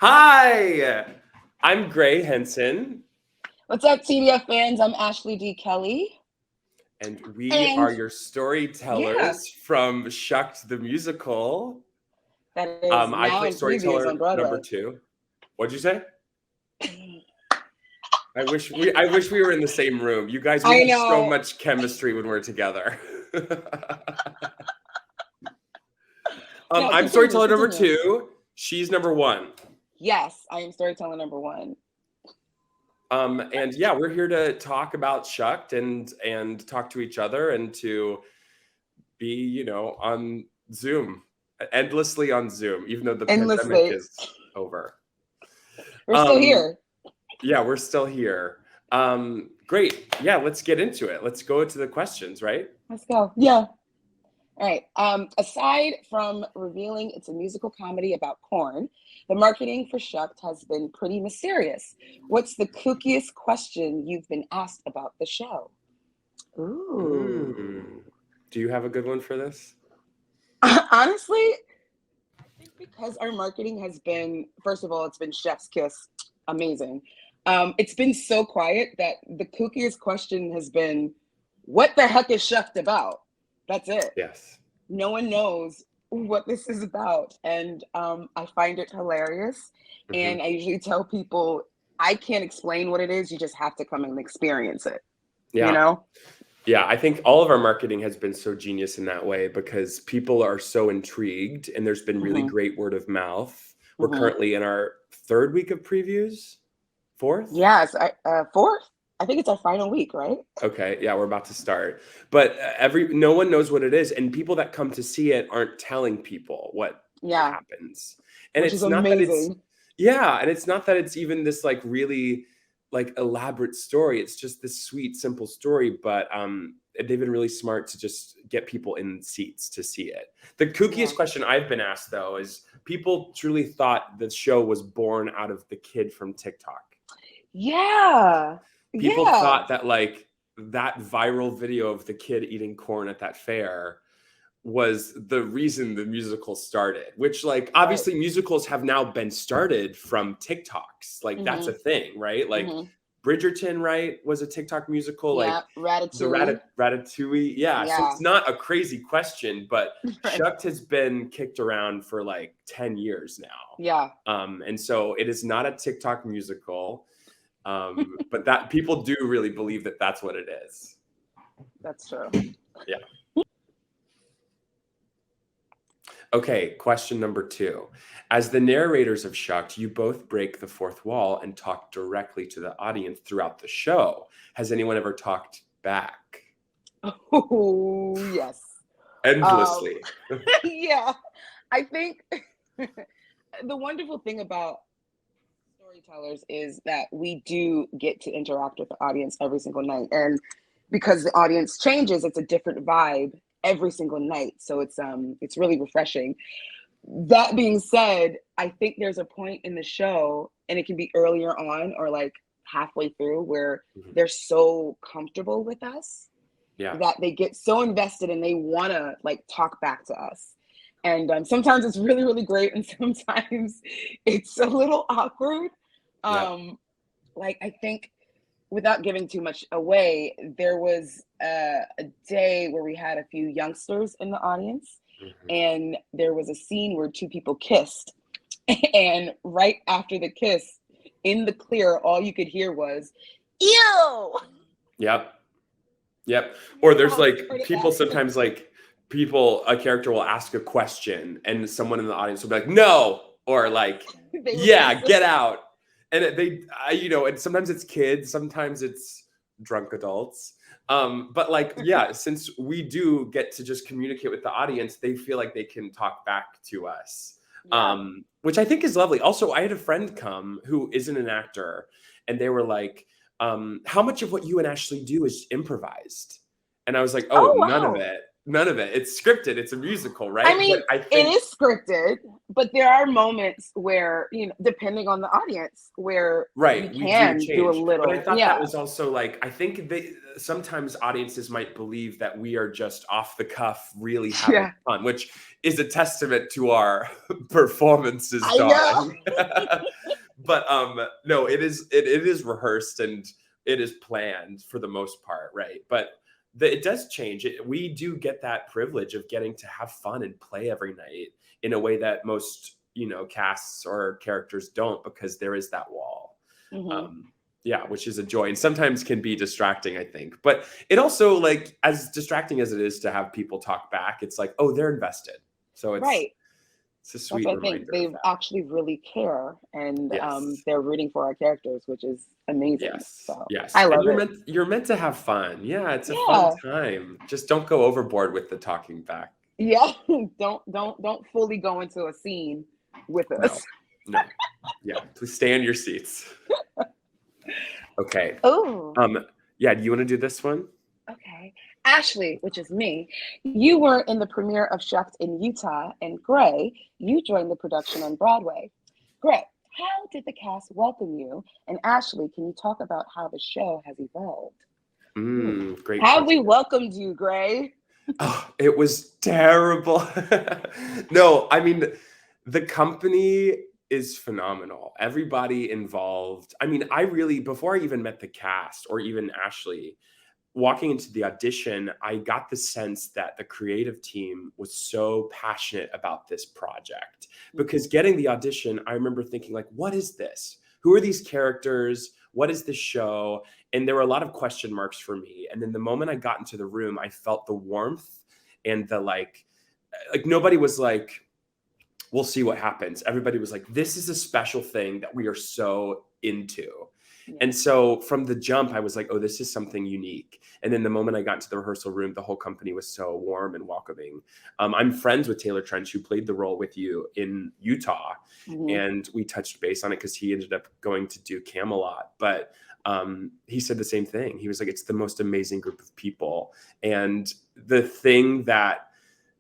Hi, I'm Gray Henson, What's up, TDF fans? I'm Ashley D. Kelley. and we And are your yeah, storytellers from Shucked the musical. that is I now play in previews storyteller on number Broadway. 2. What'd you say? I wish we were in the same room. You guys, we I have so know. much chemistry when we're together. No, I'm continue, storyteller number continue. 2. She's number 1. Yes, I am storyteller number 1. And yeah, we're here to talk about Shucked and talk to each other and to be, on Zoom, endlessly on Zoom, even though the pandemic Endlessly. is over. We're still Um, here. yeah, we're still here. Great. Yeah, let's get into it. Let's go to the questions, right? Let's go. Yeah. All right. Aside from revealing it's a musical comedy about corn, the marketing for Shucked has been pretty mysterious. What's the kookiest question you've been asked about the show? Ooh. Do you have a good one for this? Honestly, I think because our marketing has been, first of all, it's been chef's kiss, amazing. It's been so quiet that the kookiest question has been, what the heck is Shucked about? That's it. Yes. No one knows what this is about. And I find it hilarious. Mm-hmm. And I usually tell people, I can't explain what it is. You just have to come and experience it. Yeah. You know? Yeah, I think all of our marketing has been so genius in that way because people are so intrigued and there's been really great word of mouth. We're currently in our 3rd week of previews. 4th? Yes, 4th. I think it's our final week, right? Okay, yeah, we're about to start. But no one knows what it is, and people that come to see it aren't telling people what happens. And Which is it's not that amazing. and it's not that it's even this like really like elaborate story. It's just this sweet, simple story, but they've been really smart to just get people in seats to see it. The kookiest question I've been asked though is people truly thought the show was born out of the kid from TikTok. Yeah. People thought that like that viral video of the kid eating corn at that fair was the reason the musical started, which like obviously musicals have now been started from TikToks. Like that's a thing, right? Like Bridgerton, right, was a TikTok musical. Like Ratatouille. Ratatouille. Yeah. So it's not a crazy question, but Shucked has been kicked around for like 10 years now. Yeah. And so it is not a TikTok musical. But that people do really believe that that's what it is. That's true. Yeah. Okay, question number 2. As the narrators of Shucked, you both break the fourth wall and talk directly to the audience throughout the show. Has anyone ever talked back? Oh, yes. Endlessly. Yeah. I think the wonderful thing about storytellers is that we do get to interact with the audience every single night. And because the audience changes, it's a different vibe every single night. So it's really refreshing. That being said, I think there's a point in the show, and it can be earlier on or like halfway through, where they're so comfortable with us that they get so invested and they want to like talk back to us. And sometimes it's really, really great, and sometimes it's a little awkward. Like I think, without giving too much away, there was a day where we had a few youngsters in the audience, and there was a scene where 2 people kissed, and right after the kiss, in the clear, all you could hear was, "Ew." Yep. Or there's like people sometimes like a character will ask a question and someone in the audience will be like, "No," or like, "Yeah, get out." And and sometimes it's kids, sometimes it's drunk adults. But like, yeah, since we do get to just communicate with the audience, they feel like they can talk back to us, which I think is lovely. Also, I had a friend come who isn't an actor, and they were like, how much of what you and Ashley do is improvised? And I was like, none of it. None of it. It's scripted. It's a musical, right? I mean, But I think it is scripted, but there are moments where, depending on the audience, where we right, we do can do a change. But I little, thought that was also like, I think sometimes audiences might believe that we are just off the cuff, really having yeah. fun, which is a testament to our performances, I know. darling. But no, it is rehearsed and it is planned for the most part, right? But it does change. We do get that privilege of getting to have fun and play every night in a way that most, casts or characters don't, because there is that wall. Yeah, which is a joy and sometimes can be distracting, I think. But it also, like, as distracting as it is to have people talk back, it's like, oh, they're invested. So it's Right. a sweet I reminder think of they that. actually really care, and Yes. they're rooting for our characters, which is amazing. Yes. So Yes. I And love it. you're meant to have fun. Yeah, it's a fun Yeah. time. Just don't go overboard with the talking back. Yeah. Don't fully go into a scene with No. us. No. Yeah. Please stay in your seats. Okay. Oh. Yeah, do you want to do this one? Okay. Ashley, which is me, you were in the premiere of Shucked in Utah, and Gray, you joined the production on Broadway. Gray, how did the cast welcome you? And Ashley, can you talk about how the show has evolved? Great How have we question. welcomed you, Gray? Oh, it was terrible. No, I mean, the company is phenomenal. Everybody involved. I mean, before I even met the cast or even Ashley, walking into the audition, I got the sense that the creative team was so passionate about this project, because getting the audition, I remember thinking, like, what is this? Who are these characters? What is this show? And there were a lot of question marks for me. And then the moment I got into the room, I felt the warmth and the like nobody was like, we'll see what happens. Everybody was like, this is a special thing that we are so into. Yeah. And so from the jump, I was like, oh, this is something unique. And then the moment I got into the rehearsal room, the whole company was so warm and welcoming. I'm friends with Taylor Trench, who played the role with you in Utah. And we touched base on it because he ended up going to do Camelot. But he said the same thing. He was like, it's the most amazing group of people. And the thing that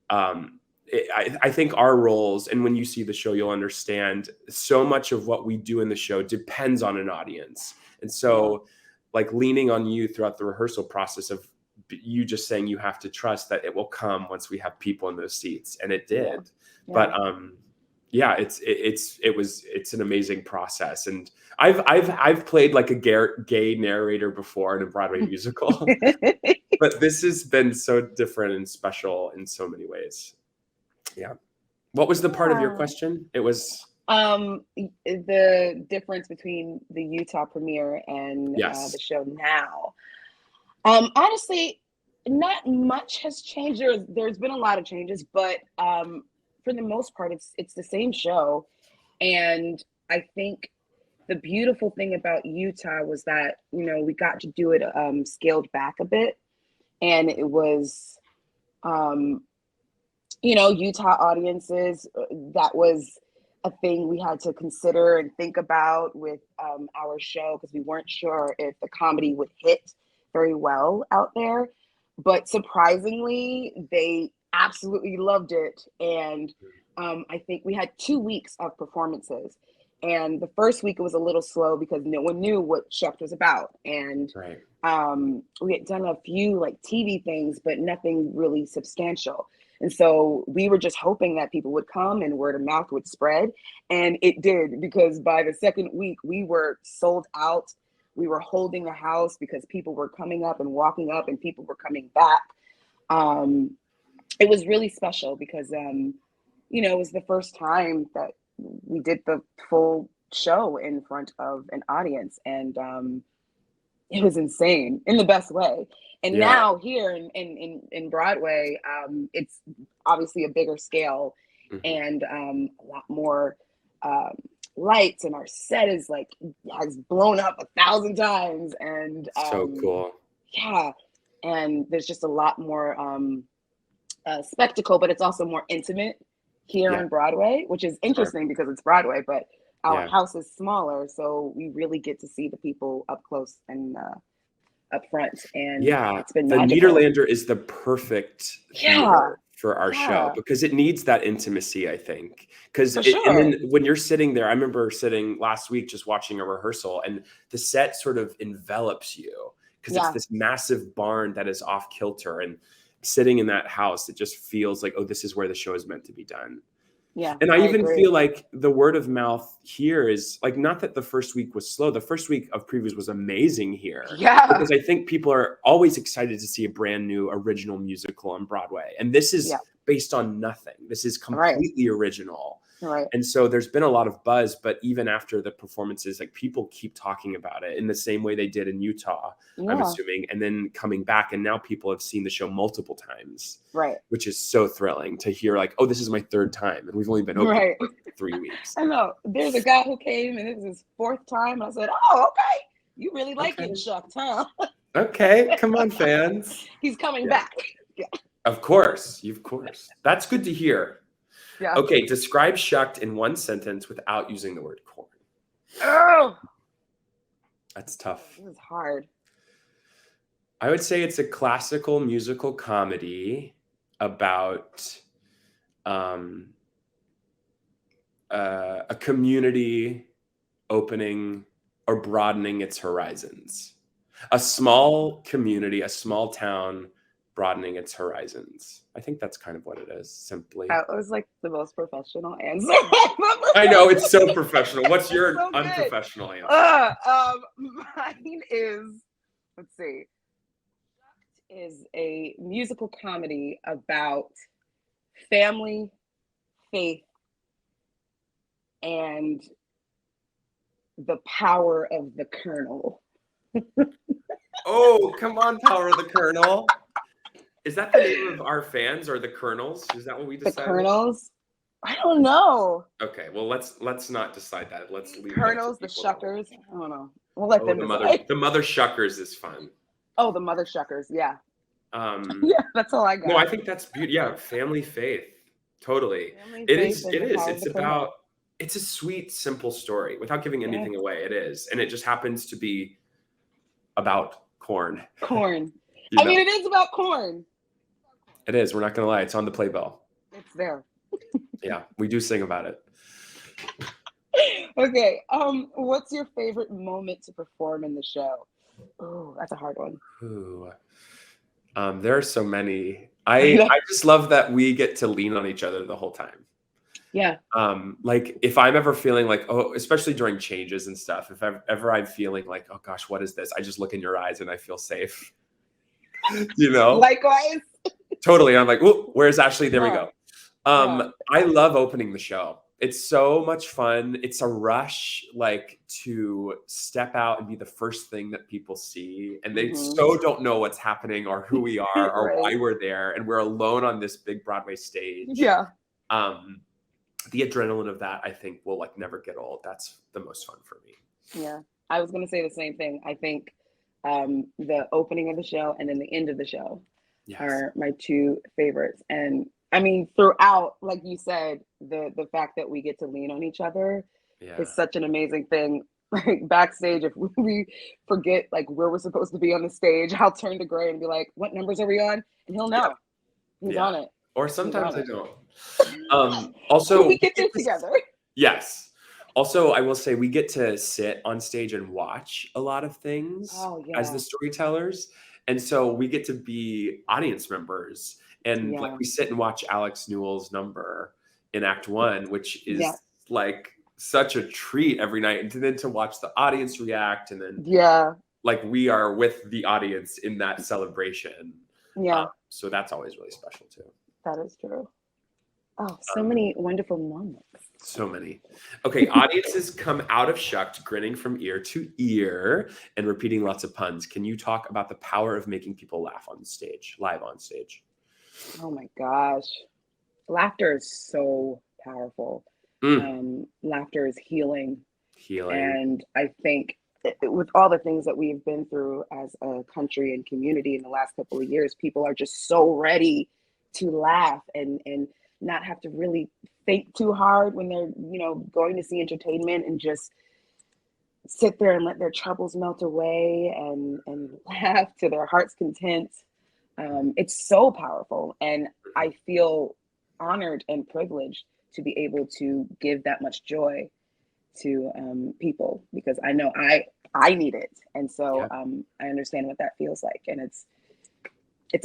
I think our roles, and when you see the show, you'll understand, so much of what we do in the show depends on an audience. And so like leaning on you throughout the rehearsal process of you just saying you have to trust that it will come once we have people in those seats. And it did. But yeah, it's an amazing process. And I've played like a gay narrator before in a Broadway musical, but this has been so different and special in so many ways. Yeah. What was the part of your question? It was the difference between the Utah premiere and the show now. Honestly, not much has changed. There's been a lot of changes, but for the most part, it's the same show. And I think the beautiful thing about Utah was that, we got to do it scaled back a bit. And it was, Utah audiences, that was a thing we had to consider and think about with our show, because we weren't sure if the comedy would hit very well out there. But surprisingly, they absolutely loved it. And I think we had 2 weeks of performances. And the first week it was a little slow because no one knew what Shucked was about. And we had done a few like TV things, but nothing really substantial. And so we were just hoping that people would come and word of mouth would spread. And it did, because by the second week, we were sold out. We were holding the house because people were coming up and walking up and people were coming back. It was really special because, it was the first time that we did the full show in front of an audience. And it was insane in the best way. And now here in Broadway, it's obviously a bigger scale and a lot more lights, and our set is has blown up 1,000 times. And so cool. Yeah. And there's just a lot more spectacle, but it's also more intimate here on Broadway, which is interesting because it's Broadway, but our house is smaller. So we really get to see the people up close and up front, and Yeah, it's been the magical. Nederlander is the perfect theater for our show because it needs that intimacy, I think. Because and then when you're sitting there, I remember sitting last week just watching a rehearsal, and the set sort of envelops you because it's this massive barn that is off kilter, and sitting in that house, it just feels like, oh, this is where the show is meant to be done. Yeah. And I even feel like the word of mouth here is like, not that the first week was slow. The first week of previews was amazing here. Yeah. Because I think people are always excited to see a brand new original musical on Broadway. And this is based on nothing. This is completely original. Right. And so there's been a lot of buzz, but even after the performances, like people keep talking about it in the same way they did in Utah, I'm assuming, and then coming back. And now people have seen the show multiple times, right? Which is so thrilling to hear like, oh, this is my third time. And we've only been open for 3 weeks. I know. There's a guy who came and it was his 4th time. I said, oh, okay. You really like getting shucked, huh? Okay. Come on, fans. He's coming back. Yeah. Of course. That's good to hear. Yeah. Okay, describe Shucked in 1 sentence without using the word corn. Oh, that's tough. This is hard. I would say it's a classical musical comedy about a community opening or broadening its horizons. A small community, a small town broadening its horizons. I think that's kind of what it is, simply. That was like the most professional answer. I know, it's so professional. What's your unprofessional answer? Mine is, let's see. Shucked is a musical comedy about family, faith, and the power of the Colonel. Oh, come on, Power of the Colonel. Is that the name of our fans or the Colonels? Is that what we decided? The Colonels? I don't know. Okay, well let's not decide that. Let's leave Colonels, the Shuckers. I don't know. We'll let them decide. The Mother Shuckers is fun. Oh, the Mother Shuckers, yeah. Yeah, that's all I got. No, I think that's beautiful. Yeah, family faith. Totally. It is. It's about. It's a sweet, simple story without giving anything away. It is, and it just happens to be about corn. Corn. I mean, it is about corn. It is. We're not going to lie. It's on the playbill. It's there. Yeah, we do sing about it. Okay. What's your favorite moment to perform in the show? Oh, that's a hard one. Ooh. There are so many. I just love that we get to lean on each other the whole time. Yeah. Like if I'm ever feeling like, oh, especially during changes and stuff, if ever I'm feeling like, oh gosh, what is this? I just look in your eyes and I feel safe. You know? Likewise. Totally. I'm like, oh, where's Ashley? There we go. I love opening the show. It's so much fun. It's a rush, like to step out and be the first thing that people see. And they so don't know what's happening or who we are or why we're there. And we're alone on this big Broadway stage. Yeah. The adrenaline of that, I think, will like never get old. That's the most fun for me. Yeah. I was going to say the same thing. I think the opening of the show and then the end of the show are my 2 favorites. And I mean, throughout, like you said, the fact that we get to lean on each other is such an amazing thing. Like backstage, if we forget like where we're supposed to be on the stage, I'll turn to Gray and be like, what numbers are we on? And he'll know. He's on it. Or sometimes I don't. Also, we get this together. Yes. Also, I will say we get to sit on stage and watch a lot of things as the storytellers. And so we get to be audience members. And like we sit and watch Alex Newell's number in Act 1, which is like such a treat every night. And then to watch the audience react and then like we are with the audience in that celebration. Yeah. So that's always really special too. That is true. Oh, so many wonderful moments. So many. Okay, audiences come out of Shucked grinning from ear to ear and repeating lots of puns. Can you talk about the power of making people laugh on stage, live on stage? Oh my gosh. Laughter is so powerful. Laughter is healing. And I think with all the things that we've been through as a country and community in the last couple of years, people are just so ready to laugh and not have to really think too hard when they're, going to see entertainment and just sit there and let their troubles melt away and laugh to their heart's content. It's so powerful. And I feel honored and privileged to be able to give that much joy to people, because I know I need it. And so I understand what that feels like. And it's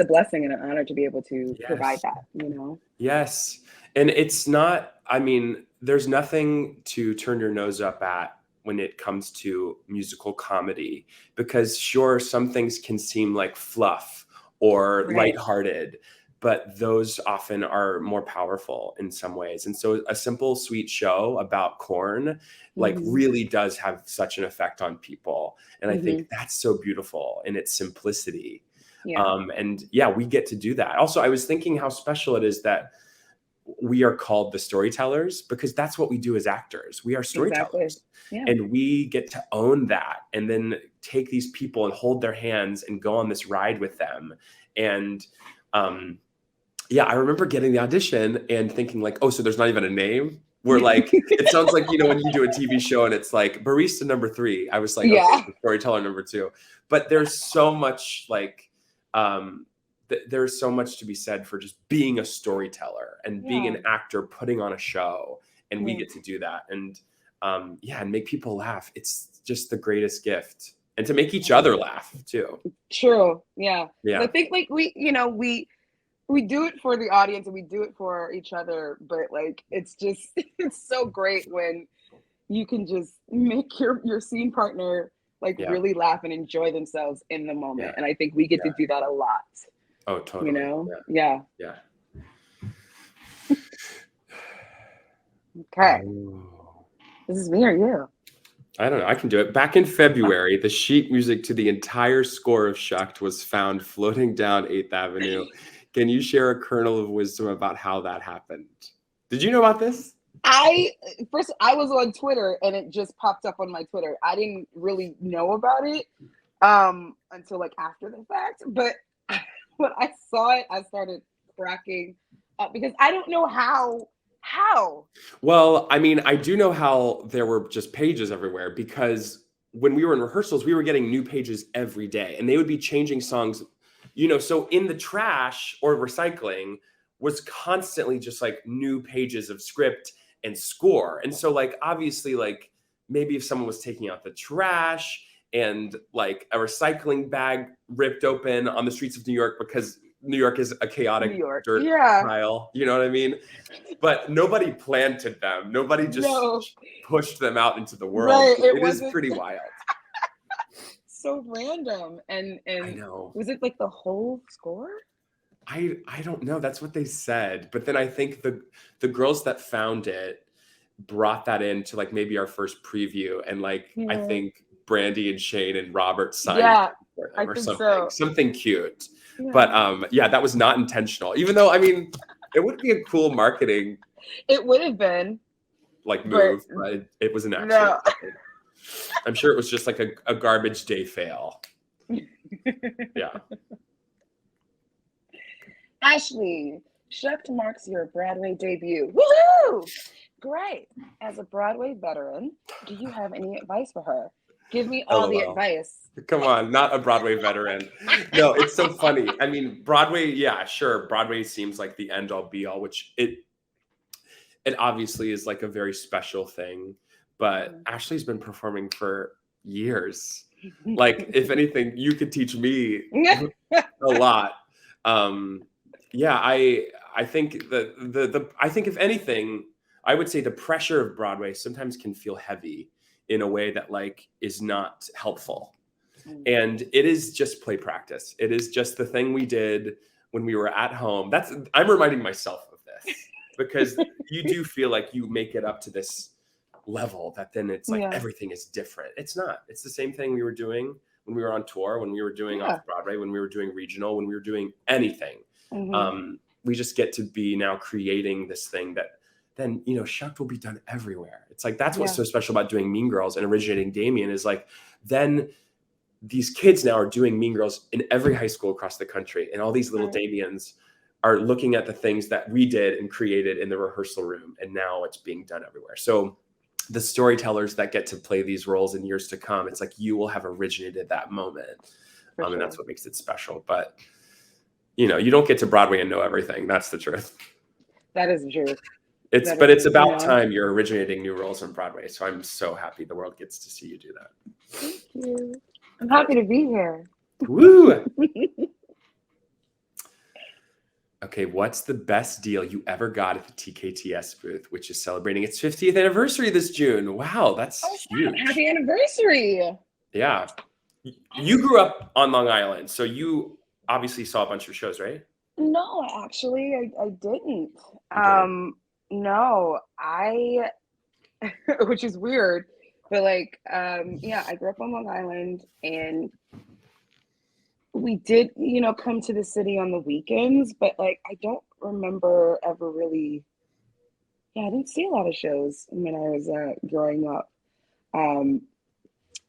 a blessing and an honor to be able to provide that, you know? Yes. And it's not, I mean, there's nothing to turn your nose up at when it comes to musical comedy, because sure, some things can seem like fluff or lighthearted, but those often are more powerful in some ways. And so a simple, sweet show about corn, like really does have such an effect on people. And I think that's so beautiful in its simplicity. And yeah, we get to do that. Also, I was thinking how special it is that we are called the storytellers, because that's what we do as actors. We are storytellers. And we get to own that and then take these people and hold their hands and go on this ride with them. And I remember getting the audition and thinking like, oh, so there's not even a name? We're like, it sounds like, you know, when you do a TV show and it's like barista number 3. I was like, okay, storyteller number 2. But there's so much like, there's so much to be said for just being a storyteller and being an actor, putting on a show, and we get to do that. And and make people laugh. It's just the greatest gift. And to make each other laugh too. True. Yeah. I think like we do it for the audience and we do it for each other, but like it's so great when you can just make your scene partner like really laugh and enjoy themselves in the moment. And I think we get to do that a lot. Oh, totally. You know? Yeah. Okay. This is me or you? I don't know. I can do it. Back in February, the sheet music to the entire score of Shucked was found floating down 8th Avenue. Can you share a kernel of wisdom about how that happened? Did you know about this? I was on Twitter and it just popped up on my Twitter. I didn't really know about it until like after the fact. But when I saw it, I started cracking up because I don't know how. Well, I mean, I do know how there were just pages everywhere, because when we were in rehearsals, we were getting new pages every day and they would be changing songs, you know, so in the trash or recycling was constantly just like new pages of script and score. And so like, obviously, like maybe if someone was taking out the trash and like a recycling bag ripped open on the streets of New York, because New York is a chaotic dirt pile, you know what I mean? But nobody planted them. Nobody just pushed them out into the world. Right, it is pretty wild. So random. And I know. Was it like the whole score? I don't know. That's what they said. But then I think the girls that found it brought that into like maybe our first preview, and like I think Brandy and Shane and Robert signed for them or something. Something cute. Yeah. But that was not intentional. Even though, I mean, it would be a cool marketing. It would have been like move, but it was an accident. No. I'm sure it was just like a garbage day fail. Yeah. Ashley, Shucked marks your Broadway debut. Woohoo! Great. As a Broadway veteran, do you have any advice for her? Give me all the advice. Come on, not a Broadway veteran. No, it's so funny. I mean, Broadway, yeah, sure. Broadway seems like the end all be all, which it obviously is like a very special thing. But Ashley's been performing for years. Like, if anything, you could teach me a lot. I think I think if anything, I would say the pressure of Broadway sometimes can feel heavy in a way that like is not helpful. And it is just play practice. It is just the thing we did when we were at home. I'm reminding myself of this because you do feel like you make it up to this level that then it's like everything is different. It's not. It's the same thing we were doing when we were on tour, when we were doing off Broadway, when we were doing regional, when we were doing anything. We just get to be now creating this thing that then, you know, Shucked will be done everywhere. It's like, that's what's so special about doing Mean Girls and originating Damien is like, then these kids now are doing Mean Girls in every high school across the country. And all these little Damiens are looking at the things that we did and created in the rehearsal room. And now it's being done everywhere. So the storytellers that get to play these roles in years to come, it's like you will have originated that moment. For sure. And that's what makes it special. But, you know, you don't get to Broadway and know everything. That's the truth. That is true. It's about time you're originating new roles on Broadway. So I'm so happy the world gets to see you do that. Thank you. I'm happy to be here. Woo! Okay, what's the best deal you ever got at the TKTS booth, which is celebrating its 50th anniversary this June? Wow, that's huge. Happy anniversary. Yeah. You grew up on Long Island, so you obviously saw a bunch of shows, right? No, actually, I didn't. No, which is weird, but like, yeah, I grew up on Long Island, and we did, you know, come to the city on the weekends, but like, I don't remember ever really, I didn't see a lot of shows when I was growing up.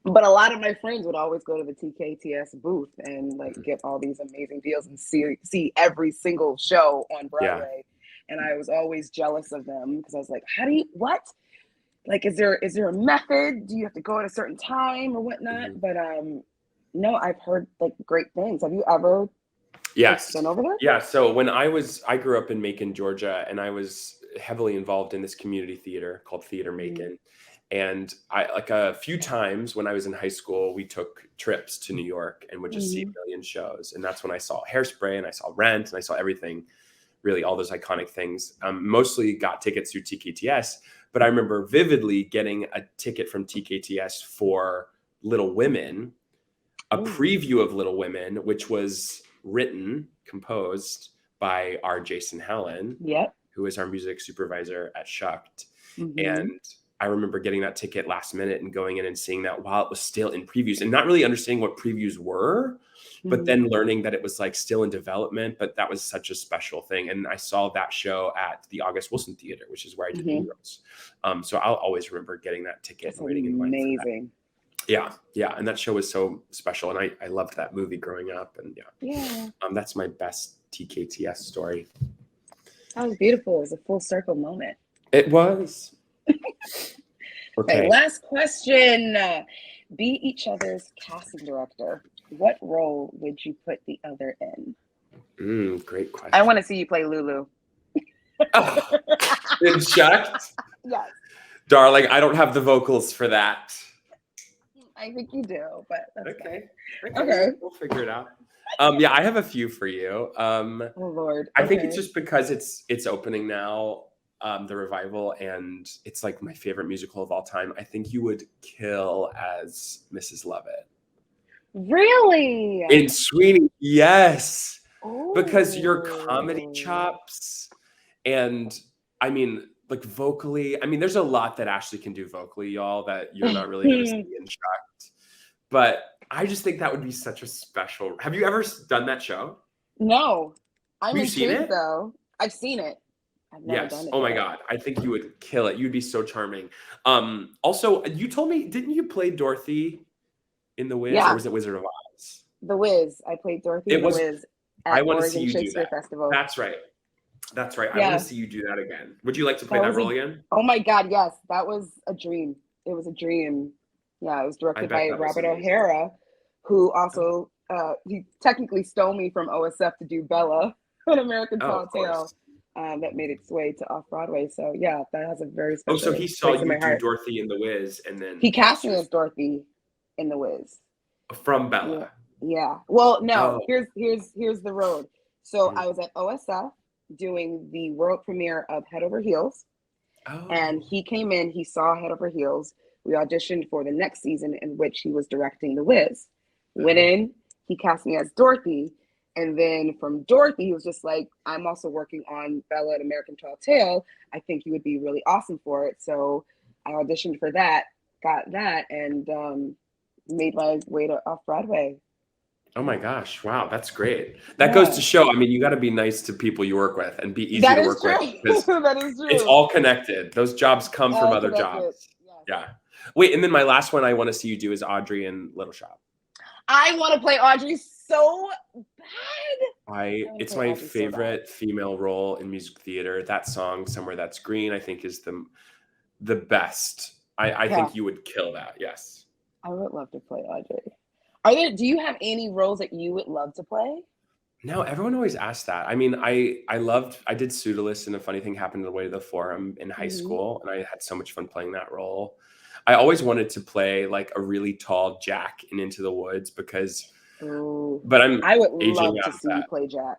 But a lot of my friends would always go to the TKTS booth and like get all these amazing deals and see every single show on Broadway. Yeah. And I was always jealous of them because I was like, what? Like, is there a method? Do you have to go at a certain time or whatnot? Mm-hmm. But no, I've heard like great things. Have you ever been over there? Yeah. So when I grew up in Macon, Georgia, and I was heavily involved in this community theater called Theater Macon. Mm-hmm. And I, like a few times when I was in high school, we took trips to New York and would just see a million shows. And that's when I saw Hairspray and I saw Rent and I saw everything, really all those iconic things. Mostly got tickets through TKTS, but I remember vividly getting a ticket from TKTS for Little Women, a preview of Little Women, which was composed by our Jason Hallen, who is our music supervisor at Shucked. Mm-hmm. And I remember getting that ticket last minute and going in and seeing that while it was still in previews and not really understanding what previews were, but then learning that it was like still in development, but that was such a special thing. And I saw that show at the August Wilson Theater, which is where I did Heroes. So I'll always remember getting that ticket and waiting in line for that. Amazing. Yeah. And that show was so special. And I loved that movie growing up. And that's my best TKTS story. That was beautiful. It was a full circle moment. It was. Okay, last question. Be each other's casting director. What role would you put the other in? Great question. I want to see you play Lulu. In Shucked? Yes. Darling, I don't have the vocals for that. I think you do, but that's okay. We'll figure it out. I have a few for you. Oh Lord. I think it's just because it's opening now. The revival, and it's like my favorite musical of all time. I think you would kill as Mrs. Lovett. Really? In Sweeney, yes. Ooh. Because your comedy chops, and I mean, like vocally, I mean, there's a lot that Ashley can do vocally, y'all, that you're not really going to see in Shucked. But I just think that would be such a special. Have you ever done that show? No. Have you seen it? Though. I've seen it. Yes. Oh my God. I think you would kill it. You'd be so charming. Also, you told me, didn't you play Dorothy in The Wiz? Yeah. Or was it Wizard of Oz? The Wiz. I played Dorothy in The Wiz at Oregon Shakespeare Festival. That's right. I want to see you do that again. Would you like to play that role again? Oh my God, yes. That was a dream. It was a dream. Yeah, it was directed by Robert O'Hara, who also, he technically stole me from OSF to do Bella, an American Tall Tale. That made its way to off-Broadway. So yeah, that has a very special so he saw you do Dorothy in The Wiz, and then he cast me as Dorothy in The Wiz. From Bella. Yeah. Well, no, here's the road. So I was at OSF doing the world premiere of Head Over Heels. And he came in, he saw Head Over Heels. We auditioned for the next season in which he was directing The Wiz. Went in, he cast me as Dorothy. And then from Dorothy, he was just like, I'm also working on Bella and American Tall Tale. I think you would be really awesome for it. So I auditioned for that, got that, and made my way to off-Broadway. Oh my gosh. Wow. That's great. That goes to show, I mean, you got to be nice to people you work with and be easy to work with. That is true. It's all connected. Those jobs come from other jobs. Yes. Yeah. Wait, and then my last one I want to see you do is Audrey in Little Shop. I want to play Audrey so bad. It's my favorite female role in music theater. That song, Somewhere That's Green, I think is the best I think you would kill that. Yes. I would love to play Audrey. Do you have any roles that you would love to play? No, everyone always asks that. I mean, I did Pseudolus, and a funny thing happened on the way to the Forum in high school, and I had so much fun playing that role. I always wanted to play like a really tall Jack in Into the Woods because, but I would love to see you play Jack.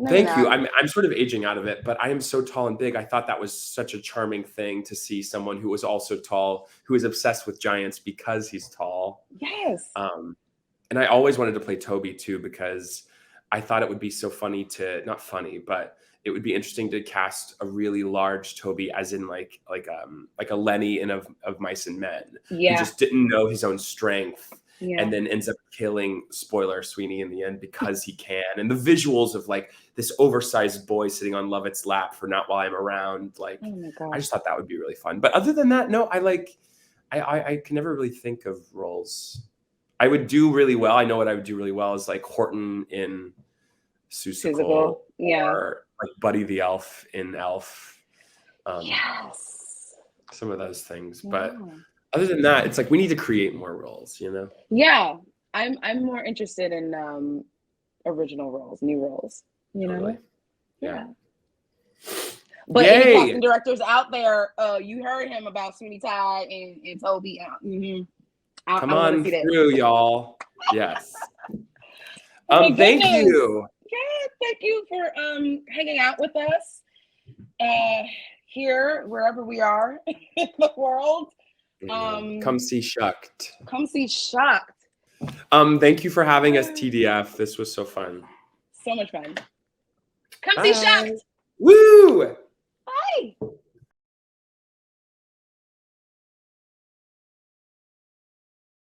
Thank you. I'm sort of aging out of it, but I am so tall and big. I thought that was such a charming thing to see someone who was also tall, who is obsessed with giants because he's tall. Yes. And I always wanted to play Toby too, because I thought it would be so funny not funny, but it would be interesting to cast a really large Toby, as in like a Lenny in of Mice and Men, who just didn't know his own strength. Yeah. And then ends up killing, spoiler, Sweeney in the end because he can. And the visuals of like this oversized boy sitting on Lovett's lap for Not While I'm Around, like I just thought that would be really fun. But other than that, no, I can never really think of roles I would do really well. I know what I would do really well is like Horton in Seussical, or like Buddy the Elf in Elf. Yes. Some of those things, but other than that, it's like we need to create more roles, you know? Yeah, I'm more interested in original roles, new roles, you know? Yeah. But any casting directors out there, you heard him about Sweeney Todd and Toby. Come on through, y'all. Yes. Thank you. Yeah, thank you for hanging out with us here, wherever we are in the world. Come see Shucked. Come see Shucked. Thank you for having us, TDF. This was so fun. So much fun. Come see Shucked. Woo! Bye.